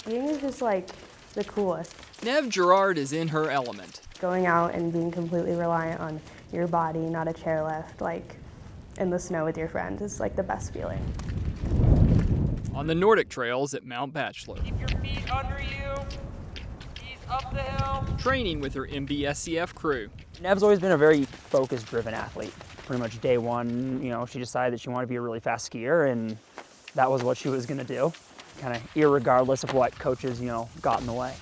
Skiing is just like the coolest. Nev Gerard is in her element. Going out and being completely reliant on your body, not a chairlift, like in the snow with your friends is like the best feeling. On the Nordic trails at Mount Bachelor. Keep your feet under you. Knees up the hill. Training with her MBSCF crew. Nev's always been a very focused, driven athlete. Pretty much day one, she decided that she wanted to be a really fast skier, and that was what she was going to do, kind of irregardless of what coaches, got in the way.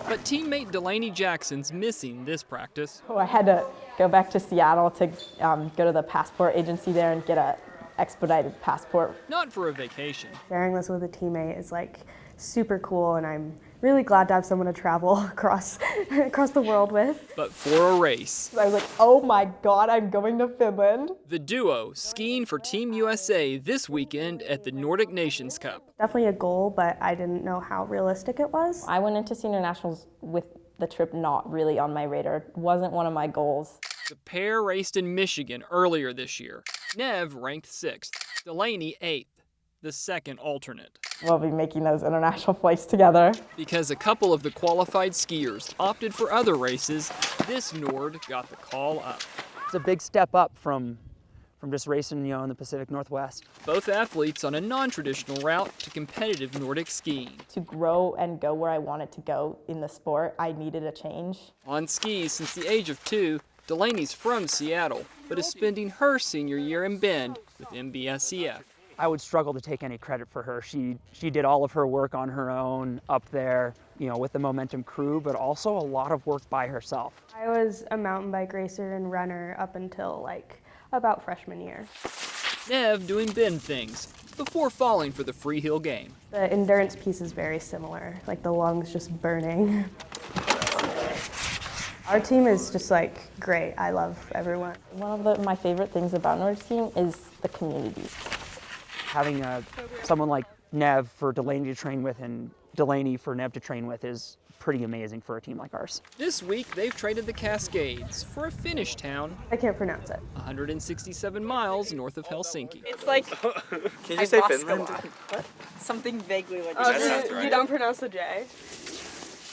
But teammate Delaney Jackson's missing this practice. I had to go back to Seattle to go to the passport agency there and get a expedited passport. Not for a vacation. Sharing this with a teammate is like super cool, and I'm really glad to have someone to travel across the world with. But for a race. I was like, oh my God, I'm going to Finland. The duo skiing for Team USA this weekend at the Nordic Nations Cup. Definitely a goal, but I didn't know how realistic it was. I went into senior nationals with the trip not really on my radar. It wasn't one of my goals. The pair raced in Michigan earlier this year. Nev ranked 6th, Delaney 8th, the second alternate. We'll be making those international flights together. Because a couple of the qualified skiers opted for other races, this Nord got the call up. It's a big step up from just racing, in the Pacific Northwest. Both athletes on a non-traditional route to competitive Nordic skiing. To grow and go where I wanted to go in the sport, I needed a change. On skis since the age of 2, Delaney's from Seattle, but is spending her senior year in Bend with MBSCF. I would struggle to take any credit for her. She did all of her work on her own up there, with the Momentum crew, but also a lot of work by herself. I was a mountain bike racer and runner up until about freshman year. Nev doing Bend things before falling for the freehill game. The endurance piece is very similar, like the lungs just burning. Our team is just great. I love everyone. One of my favorite things about Nordic skiing is the community. Having someone like Nev for Delaney to train with and Delaney for Nev to train with is pretty amazing for a team like ours. This week, they've traded the Cascades for a Finnish town. I can't pronounce it. 167 miles north of Helsinki. It's like... Can you say Finland? What? Something vaguely like Oh, you don't pronounce the J?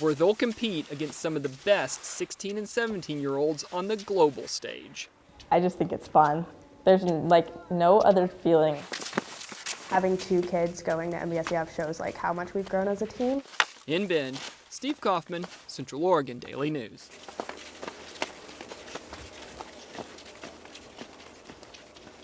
Where they'll compete against some of the best 16 and 17-year-olds on the global stage. I just think it's fun. There's no other feeling. Having 2 kids going to MBSCF shows how much we've grown as a team. In Bend, Steve Kaufman, Central Oregon Daily News.